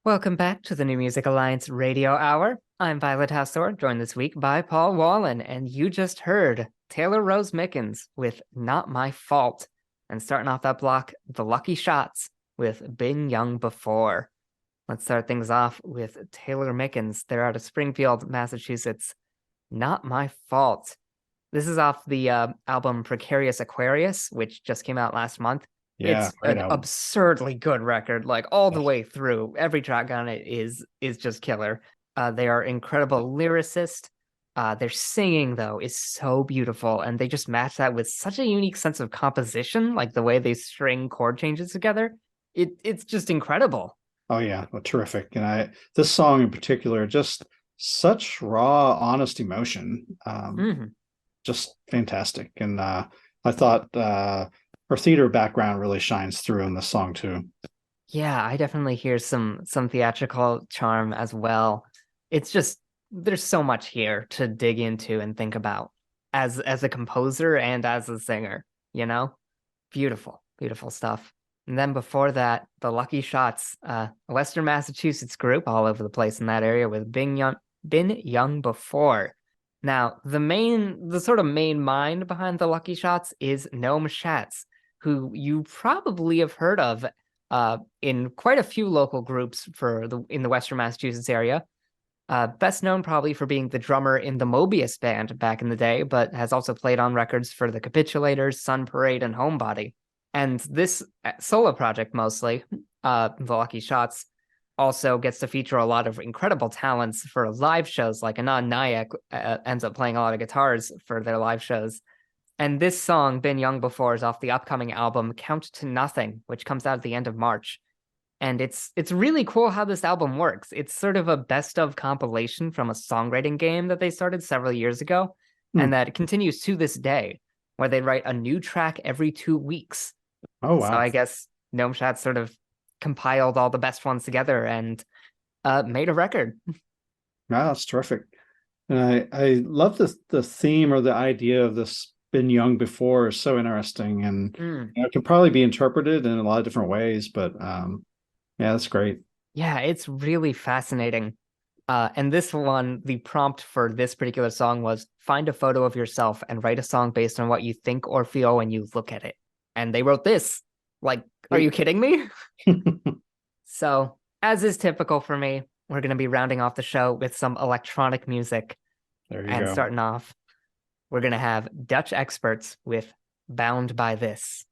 Welcome back to the New Music Alliance Radio Hour. I'm Violet Hausthor, joined this week by Paul Wallen, and you just heard Taylor Rose Mickens with Not My Fault. And starting off that block, The Lucky Shots with Been Young Before. Let's start things off with Taylor Mickens. They're out of Springfield, Massachusetts. Not My Fault. This is off the album Precarious Aquarius, which just came out last month. Yeah, It's great an album. absurdly good record, like all the Yeah. way through. Every track on it is just killer. They are incredible lyricists. Their singing, though, is so beautiful, and they just match that with such a unique sense of composition, like the way they string chord changes together. It's just incredible. Oh yeah, well, terrific. And this song in particular, just such raw, honest emotion. Hmm. Just fantastic. And I thought her theater background really shines through in this song too. Yeah, I definitely hear some theatrical charm as well. It's just there's so much here to dig into and think about as a composer and as a singer, you know? Beautiful, beautiful stuff. And then before that, the Lucky Shots, a Western Massachusetts group all over the place in that area with Been Young Before. Now, the sort of main mind behind the Lucky Shots is Noam Schatz, who you probably have heard of in quite a few local groups in the Western Massachusetts area. Best known probably for being the drummer in the Mobius band back in the day, but has also played on records for the Capitulators, Sun Parade, and Homebody. And this solo project mostly, the Lucky Shots, also gets to feature a lot of incredible talents for live shows, like Anand Nayak ends up playing a lot of guitars for their live shows. And this song, Been Young Before, is off the upcoming album Count to Nothing, which comes out at the end of March. And it's really cool how this album works. It's sort of a best of compilation from a songwriting game that they started several years ago, Hmm. and that continues to this day, where they write a new track every 2 weeks. Oh So wow. I guess Gnome Shot sort of compiled all the best ones together and made a record. Wow, that's terrific. And I love the theme or the idea of this been young before is so interesting, and Mm. it can probably be interpreted in a lot of different ways, but yeah, that's great. Yeah, it's really fascinating. And this one, the prompt for this particular song was find a photo of yourself and write a song based on what you think or feel when you look at it. And they wrote this. Like, are you kidding me? So, as is typical for me, we're going to be rounding off the show with some electronic music. There you And go. starting off, we're going to have Dutch Experts with Bound by This.